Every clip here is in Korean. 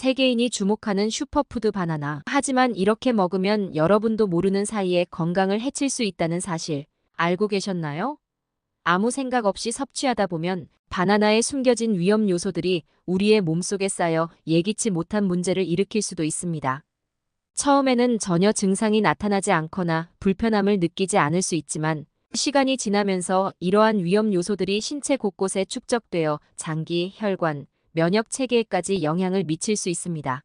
세계인이 주목하는 슈퍼푸드 바나나. 하지만 이렇게 먹으면 여러분도 모르는 사이에 건강을 해칠 수 있다는 사실 알고 계셨나요? 아무 생각 없이 섭취하다 보면 바나나에 숨겨진 위험 요소들이 우리의 몸속에 쌓여 예기치 못한 문제를 일으킬 수도 있습니다. 처음에는 전혀 증상이 나타나지 않거나 불편함을 느끼지 않을 수 있지만 시간이 지나면서 이러한 위험 요소들이 신체 곳곳에 축적되어 장기, 혈관, 면역 체계에까지 영향을 미칠 수 있습니다.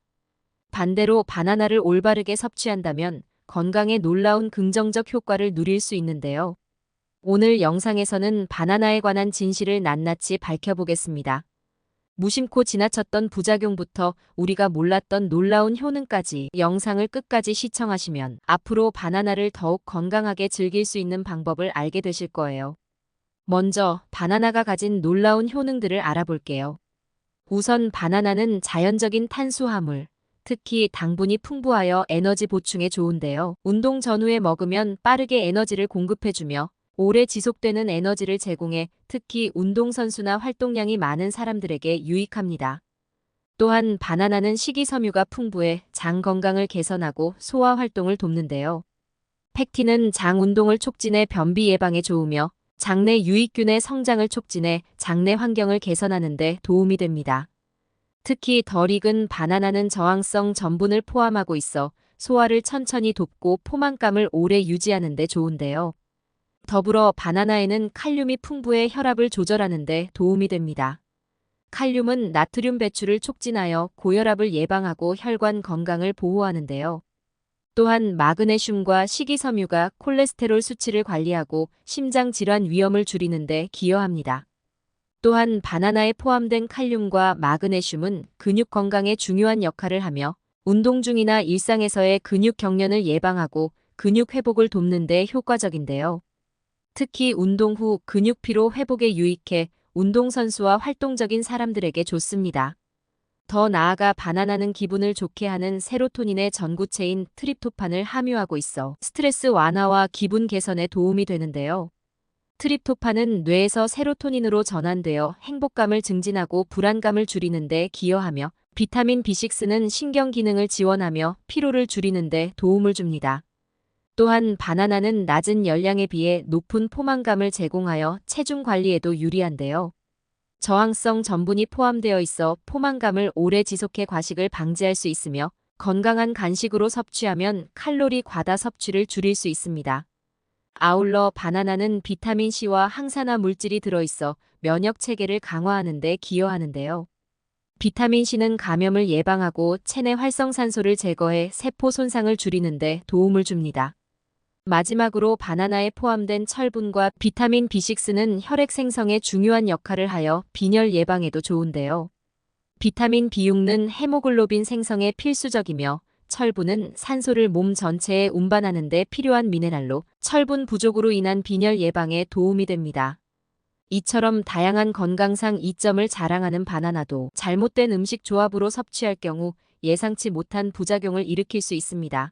반대로 바나나를 올바르게 섭취한다면 건강에 놀라운 긍정적 효과를 누릴 수 있는데요. 오늘 영상에서는 바나나에 관한 진실을 낱낱이 밝혀보겠습니다. 무심코 지나쳤던 부작용부터 우리가 몰랐던 놀라운 효능까지 영상을 끝까지 시청하시면 앞으로 바나나를 더욱 건강하게 즐길 수 있는 방법을 알게 되실 거예요. 먼저 바나나가 가진 놀라운 효능들을 알아볼게요. 우선 바나나는 자연적인 탄수화물, 특히 당분이 풍부하여 에너지 보충에 좋은데요. 운동 전후에 먹으면 빠르게 에너지를 공급해주며 오래 지속되는 에너지를 제공해 특히 운동선수나 활동량이 많은 사람들에게 유익합니다. 또한 바나나는 식이섬유가 풍부해 장 건강을 개선하고 소화 활동을 돕는데요. 팩틴은 장 운동을 촉진해 변비 예방에 좋으며 장내 유익균의 성장을 촉진해 장내 환경을 개선하는 데 도움이 됩니다. 특히 덜 익은 바나나는 저항성 전분을 포함하고 있어 소화를 천천히 돕고 포만감을 오래 유지하는 데 좋은데요. 더불어 바나나에는 칼륨이 풍부해 혈압을 조절하는 데 도움이 됩니다. 칼륨은 나트륨 배출을 촉진하여 고혈압을 예방하고 혈관 건강을 보호하는데요. 또한 마그네슘과 식이섬유가 콜레스테롤 수치를 관리하고 심장 질환 위험을 줄이는 데 기여합니다. 또한 바나나에 포함된 칼륨과 마그네슘은 근육 건강에 중요한 역할을 하며 운동 중이나 일상에서의 근육 경련을 예방하고 근육 회복을 돕는 데 효과적인데요. 특히 운동 후 근육 피로 회복에 유익해 운동선수와 활동적인 사람들에게 좋습니다. 더 나아가 바나나는 기분을 좋게 하는 세로토닌의 전구체인 트립토판을 함유하고 있어 스트레스 완화와 기분 개선에 도움이 되는데요. 트립토판은 뇌에서 세로토닌으로 전환되어 행복감을 증진하고 불안감을 줄이는 데 기여하며 비타민 B6는 신경 기능을 지원하며 피로를 줄이는 데 도움을 줍니다. 또한 바나나는 낮은 열량에 비해 높은 포만감을 제공하여 체중 관리에도 유리한데요. 저항성 전분이 포함되어 있어 포만감을 오래 지속해 과식을 방지할 수 있으며 건강한 간식으로 섭취하면 칼로리 과다 섭취를 줄일 수 있습니다. 아울러 바나나는 비타민C와 항산화 물질이 들어있어 면역 체계를 강화하는 데 기여하는데요. 비타민C는 감염을 예방하고 체내 활성산소를 제거해 세포 손상을 줄이는 데 도움을 줍니다. 마지막으로 바나나에 포함된 철분과 비타민 B6는 혈액 생성에 중요한 역할을 하여 빈혈 예방에도 좋은데요. 비타민 B6는 헤모글로빈 생성에 필수적이며 철분은 산소를 몸 전체에 운반하는 데 필요한 미네랄로 철분 부족으로 인한 빈혈 예방에 도움이 됩니다. 이처럼 다양한 건강상 이점을 자랑하는 바나나도 잘못된 음식 조합으로 섭취할 경우 예상치 못한 부작용을 일으킬 수 있습니다.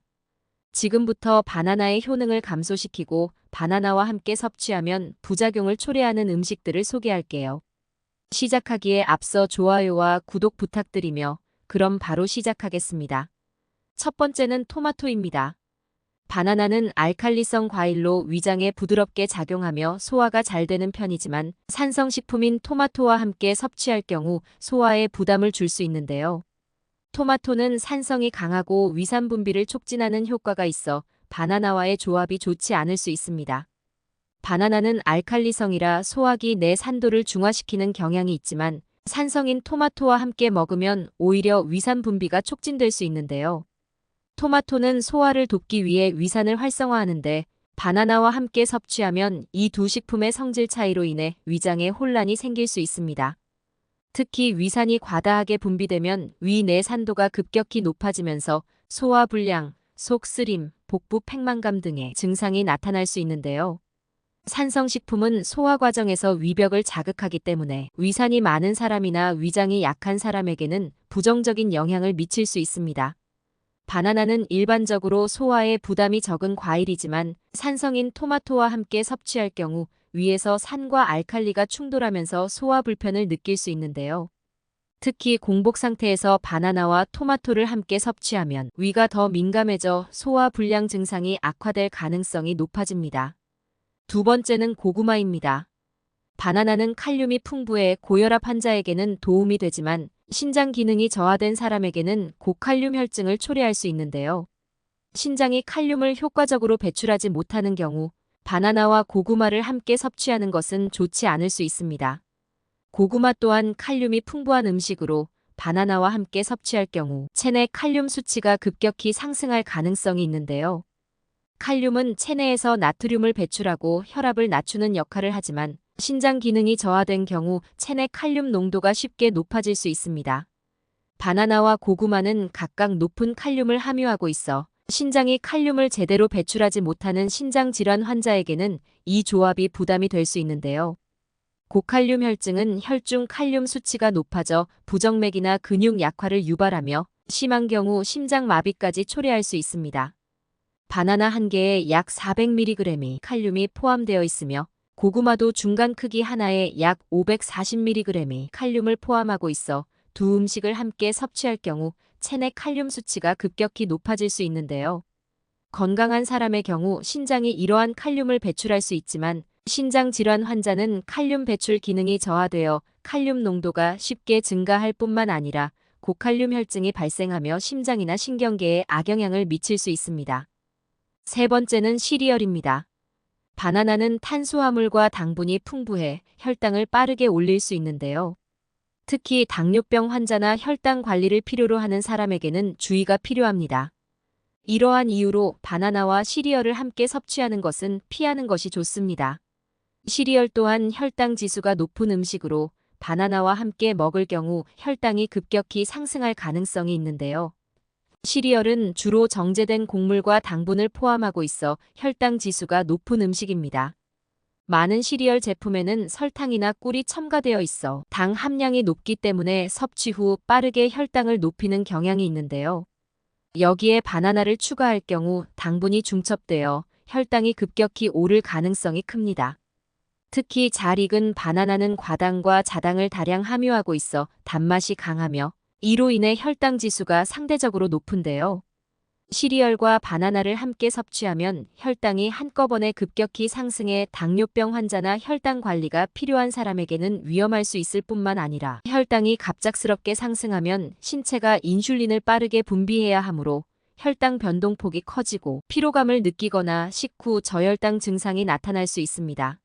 지금부터 바나나의 효능을 감소시키고 바나나와 함께 섭취하면 부작용을 초래하는 음식들을 소개할게요. 시작하기에 앞서 좋아요와 구독 부탁드리며 그럼 바로 시작하겠습니다. 첫 번째는 토마토입니다. 바나나는 알칼리성 과일로 위장에 부드럽게 작용하며 소화가 잘 되는 편이지만 산성식품인 토마토와 함께 섭취할 경우 소화에 부담을 줄 수 있는데요. 토마토는 산성이 강하고 위산 분비를 촉진하는 효과가 있어 바나나와의 조합이 좋지 않을 수 있습니다. 바나나는 알칼리성이라 소화기 내 산도를 중화시키는 경향이 있지만 산성인 토마토와 함께 먹으면 오히려 위산 분비가 촉진될 수 있는데요. 토마토는 소화를 돕기 위해 위산을 활성화하는데 바나나와 함께 섭취하면 이 두 식품의 성질 차이로 인해 위장에 혼란이 생길 수 있습니다. 특히 위산이 과다하게 분비되면 위 내 산도가 급격히 높아지면서 소화불량, 속쓰림, 복부 팽만감 등의 증상이 나타날 수 있는데요. 산성식품은 소화 과정에서 위벽을 자극하기 때문에 위산이 많은 사람이나 위장이 약한 사람에게는 부정적인 영향을 미칠 수 있습니다. 바나나는 일반적으로 소화에 부담이 적은 과일이지만 산성인 토마토와 함께 섭취할 경우 위에서 산과 알칼리가 충돌하면서 소화 불편을 느낄 수 있는데요. 특히 공복 상태에서 바나나와 토마토를 함께 섭취하면 위가 더 민감해져 소화 불량 증상이 악화될 가능성이 높아집니다. 두 번째는 고구마입니다. 바나나는 칼륨이 풍부해 고혈압 환자에게는 도움이 되지만 신장 기능이 저하된 사람에게는 고칼륨 혈증을 초래할 수 있는데요. 신장이 칼륨을 효과적으로 배출하지 못하는 경우 바나나와 고구마를 함께 섭취하는 것은 좋지 않을 수 있습니다. 고구마 또한 칼륨이 풍부한 음식으로 바나나와 함께 섭취할 경우 체내 칼륨 수치가 급격히 상승할 가능성이 있는데요. 칼륨은 체내에서 나트륨을 배출하고 혈압을 낮추는 역할을 하지만 신장 기능이 저하된 경우 체내 칼륨 농도가 쉽게 높아질 수 있습니다. 바나나와 고구마는 각각 높은 칼륨을 함유하고 있어 신장이 칼륨을 제대로 배출하지 못하는 신장 질환 환자에게는 이 조합이 부담이 될 수 있는데요. 고칼륨 혈증은 혈중 칼륨 수치가 높아져 부정맥이나 근육 약화를 유발하며 심한 경우 심장 마비까지 초래할 수 있습니다. 바나나 한 개에 약 400mg의 칼륨이 포함되어 있으며 고구마도 중간 크기 하나에 약 540mg의 칼륨을 포함하고 있어 두 음식을 함께 섭취할 경우 체내 칼륨 수치가 급격히 높아질 수 있는데요. 건강한 사람의 경우 신장이 이러한 칼륨을 배출할 수 있지만 신장 질환 환자는 칼륨 배출 기능이 저하되어 칼륨 농도가 쉽게 증가할 뿐만 아니라 고칼륨 혈증이 발생하며 심장이나 신경계에 악영향을 미칠 수 있습니다. 세 번째는 시리얼입니다. 바나나는 탄수화물과 당분이 풍부해 혈당을 빠르게 올릴 수 있는데요. 특히 당뇨병 환자나 혈당 관리를 필요로 하는 사람에게는 주의가 필요합니다. 이러한 이유로 바나나와 시리얼을 함께 섭취하는 것은 피하는 것이 좋습니다. 시리얼 또한 혈당 지수가 높은 음식으로 바나나와 함께 먹을 경우 혈당이 급격히 상승할 가능성이 있는데요. 시리얼은 주로 정제된 곡물과 당분을 포함하고 있어 혈당 지수가 높은 음식입니다. 많은 시리얼 제품에는 설탕이나 꿀이 첨가되어 있어 당 함량이 높기 때문에 섭취 후 빠르게 혈당을 높이는 경향이 있는데요. 여기에 바나나를 추가할 경우 당분이 중첩되어 혈당이 급격히 오를 가능성이 큽니다. 특히 잘 익은 바나나는 과당과 자당을 다량 함유하고 있어 단맛이 강하며 이로 인해 혈당 지수가 상대적으로 높은데요. 시리얼과 바나나를 함께 섭취하면 혈당이 한꺼번에 급격히 상승해 당뇨병 환자나 혈당 관리가 필요한 사람에게는 위험할 수 있을 뿐만 아니라 혈당이 갑작스럽게 상승하면 신체가 인슐린을 빠르게 분비해야 하므로 혈당 변동폭이 커지고 피로감을 느끼거나 식후 저혈당 증상이 나타날 수 있습니다.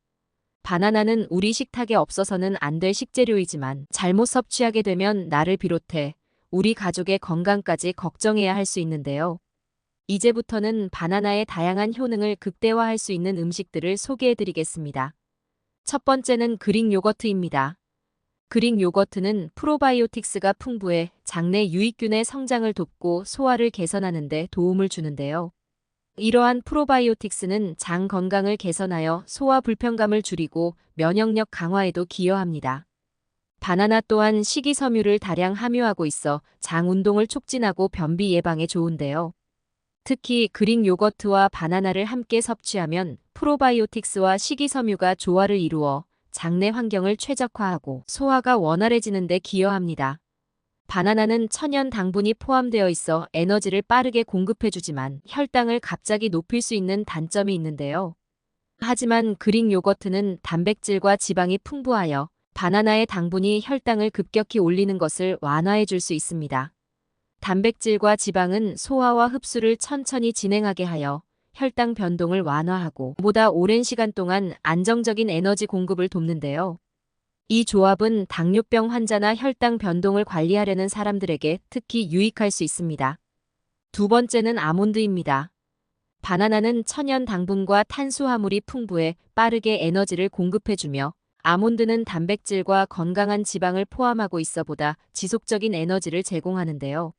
바나나는 우리 식탁에 없어서는 안 될 식재료이지만 잘못 섭취하게 되면 나를 비롯해 우리 가족의 건강까지 걱정해야 할 수 있는데요. 이제부터는 바나나의 다양한 효능을 극대화할 수 있는 음식들을 소개해드리겠습니다. 첫 번째는 그릭 요거트입니다. 그릭 요거트는 프로바이오틱스가 풍부해 장내 유익균의 성장을 돕고 소화를 개선하는 데 도움을 주는데요. 이러한 프로바이오틱스는 장 건강을 개선하여 소화 불편감을 줄이고 면역력 강화에도 기여합니다. 바나나 또한 식이섬유를 다량 함유하고 있어 장 운동을 촉진하고 변비 예방에 좋은데요. 특히 그릭 요거트와 바나나를 함께 섭취하면 프로바이오틱스와 식이섬유가 조화를 이루어 장내 환경을 최적화하고 소화가 원활해지는 데 기여합니다. 바나나는 천연 당분이 포함되어 있어 에너지를 빠르게 공급해주지만 혈당을 갑자기 높일 수 있는 단점이 있는데요. 하지만 그릭 요거트는 단백질과 지방이 풍부하여 바나나의 당분이 혈당을 급격히 올리는 것을 완화해줄 수 있습니다. 단백질과 지방은 소화와 흡수를 천천히 진행하게 하여 혈당 변동을 완화하고 보다 오랜 시간 동안 안정적인 에너지 공급을 돕는데요. 이 조합은 당뇨병 환자나 혈당 변동을 관리하려는 사람들에게 특히 유익할 수 있습니다. 두 번째는 아몬드입니다. 바나나는 천연 당분과 탄수화물이 풍부해 빠르게 에너지를 공급해주며 아몬드는 단백질과 건강한 지방을 포함하고 있어 보다 지속적인 에너지를 제공하는데요.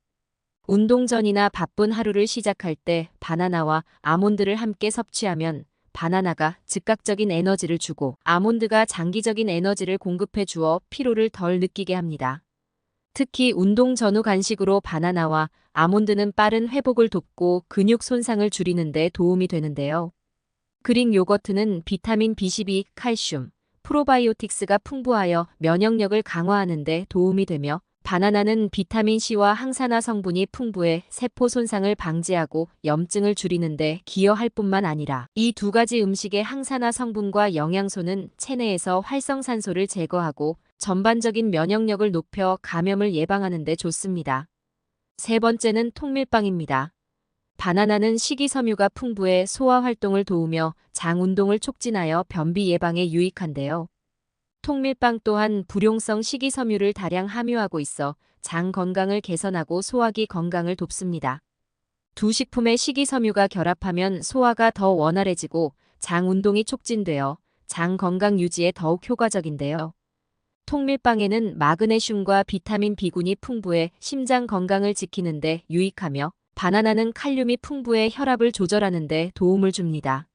운동 전이나 바쁜 하루를 시작할 때 바나나와 아몬드를 함께 섭취하면 바나나가 즉각적인 에너지를 주고 아몬드가 장기적인 에너지를 공급해 주어 피로를 덜 느끼게 합니다. 특히 운동 전후 간식으로 바나나와 아몬드는 빠른 회복을 돕고 근육 손상을 줄이는 데 도움이 되는데요. 그릭 요거트는 비타민 B12, 칼슘, 프로바이오틱스가 풍부하여 면역력을 강화하는 데 도움이 되며 바나나는 비타민C와 항산화 성분이 풍부해 세포 손상을 방지하고 염증을 줄이는데 기여할 뿐만 아니라 이 두 가지 음식의 항산화 성분과 영양소는 체내에서 활성산소를 제거하고 전반적인 면역력을 높여 감염을 예방하는 데 좋습니다. 세 번째는 통밀빵입니다. 바나나는 식이섬유가 풍부해 소화 활동을 도우며 장 운동을 촉진하여 변비 예방에 유익한데요. 통밀빵 또한 불용성 식이섬유를 다량 함유하고 있어 장 건강을 개선하고 소화기 건강을 돕습니다. 두 식품의 식이섬유가 결합하면 소화가 더 원활해지고 장 운동이 촉진되어 장 건강 유지에 더욱 효과적인데요. 통밀빵에는 마그네슘과 비타민 B군이 풍부해 심장 건강을 지키는 데 유익하며 바나나는 칼륨이 풍부해 혈압을 조절하는 데 도움을 줍니다.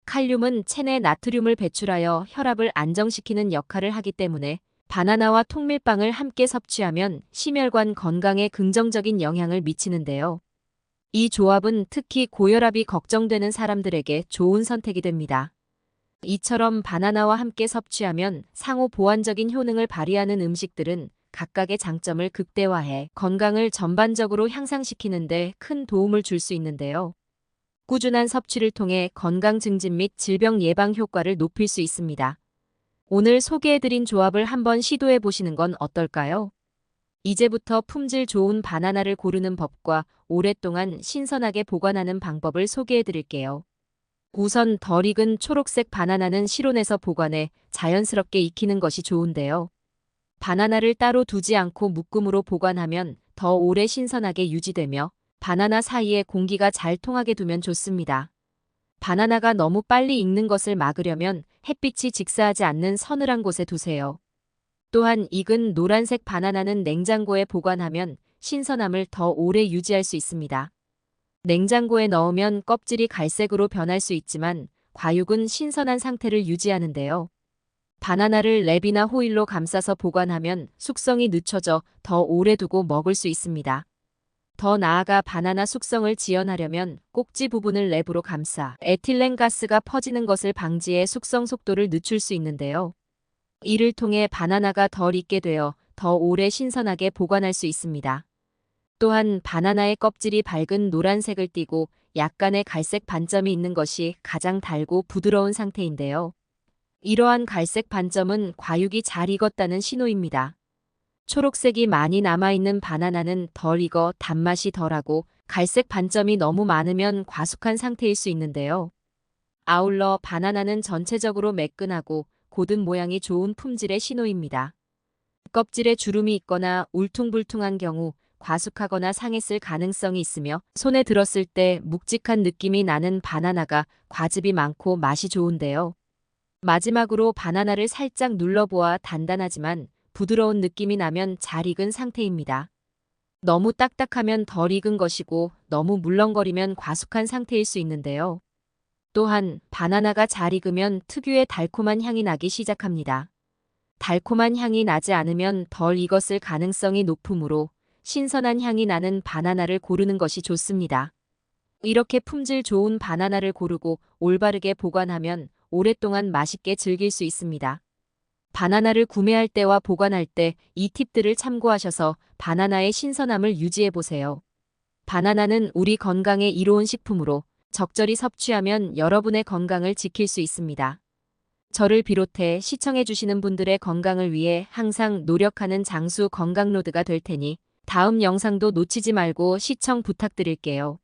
칼륨은 체내 나트륨을 배출하여 혈압을 안정시키는 역할을 하기 때문에 바나나와 통밀빵을 함께 섭취하면 심혈관 건강에 긍정적인 영향을 미치는데요. 이 조합은 특히 고혈압이 걱정되는 사람들에게 좋은 선택이 됩니다. 이처럼 바나나와 함께 섭취하면 상호 보완적인 효능을 발휘하는 음식들은 각각의 장점을 극대화해 건강을 전반적으로 향상시키는 데 큰 도움을 줄 수 있는데요. 꾸준한 섭취를 통해 건강 증진 및 질병 예방 효과를 높일 수 있습니다. 오늘 소개해드린 조합을 한번 시도해 보시는 건 어떨까요? 이제부터 품질 좋은 바나나를 고르는 법과 오랫동안 신선하게 보관하는 방법을 소개해 드릴게요. 우선 덜 익은 초록색 바나나는 실온에서 보관해 자연스럽게 익히는 것이 좋은데요. 바나나를 따로 두지 않고 묶음으로 보관하면 더 오래 신선하게 유지되며 바나나 사이에 공기가 잘 통하게 두면 좋습니다. 바나나가 너무 빨리 익는 것을 막으려면 햇빛이 직사하지 않는 서늘한 곳에 두세요. 또한 익은 노란색 바나나는 냉장고에 보관하면 신선함을 더 오래 유지할 수 있습니다. 냉장고에 넣으면 껍질이 갈색으로 변할 수 있지만 과육은 신선한 상태를 유지하는데요. 바나나를 랩이나 호일로 감싸서 보관하면 숙성이 늦춰져 더 오래 두고 먹을 수 있습니다. 더 나아가 바나나 숙성을 지연하려면 꼭지 부분을 랩으로 감싸 에틸렌 가스가 퍼지는 것을 방지해 숙성 속도를 늦출 수 있는데요. 이를 통해 바나나가 덜 익게 되어 더 오래 신선하게 보관할 수 있습니다. 또한 바나나의 껍질이 밝은 노란색을 띠고 약간의 갈색 반점이 있는 것이 가장 달고 부드러운 상태인데요. 이러한 갈색 반점은 과육이 잘 익었다는 신호입니다. 초록색이 많이 남아있는 바나나는 덜 익어 단맛이 덜하고 갈색 반점이 너무 많으면 과숙한 상태일 수 있는데요. 아울러 바나나는 전체적으로 매끈하고 고든 모양이 좋은 품질의 신호입니다. 껍질에 주름이 있거나 울퉁불퉁한 경우 과숙하거나 상했을 가능성이 있으며 손에 들었을 때 묵직한 느낌이 나는 바나나가 과즙이 많고 맛이 좋은데요. 마지막으로 바나나를 살짝 눌러보아 단단하지만 부드러운 느낌이 나면 잘 익은 상태입니다. 너무 딱딱하면 덜 익은 것이고 너무 물렁거리면 과숙한 상태일 수 있는데요. 또한 바나나가 잘 익으면 특유의 달콤한 향이 나기 시작합니다. 달콤한 향이 나지 않으면 덜 익었을 가능성이 높으므로 신선한 향이 나는 바나나를 고르는 것이 좋습니다. 이렇게 품질 좋은 바나나를 고르고 올바르게 보관하면 오랫동안 맛있게 즐길 수 있습니다. 바나나를 구매할 때와 보관할 때 이 팁들을 참고하셔서 바나나의 신선함을 유지해 보세요. 바나나는 우리 건강에 이로운 식품으로 적절히 섭취하면 여러분의 건강을 지킬 수 있습니다. 저를 비롯해 시청해주시는 분들의 건강을 위해 항상 노력하는 장수 건강로드가 될 테니 다음 영상도 놓치지 말고 시청 부탁드릴게요.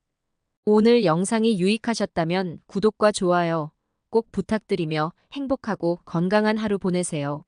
오늘 영상이 유익하셨다면 구독과 좋아요 꼭 부탁드리며 행복하고 건강한 하루 보내세요.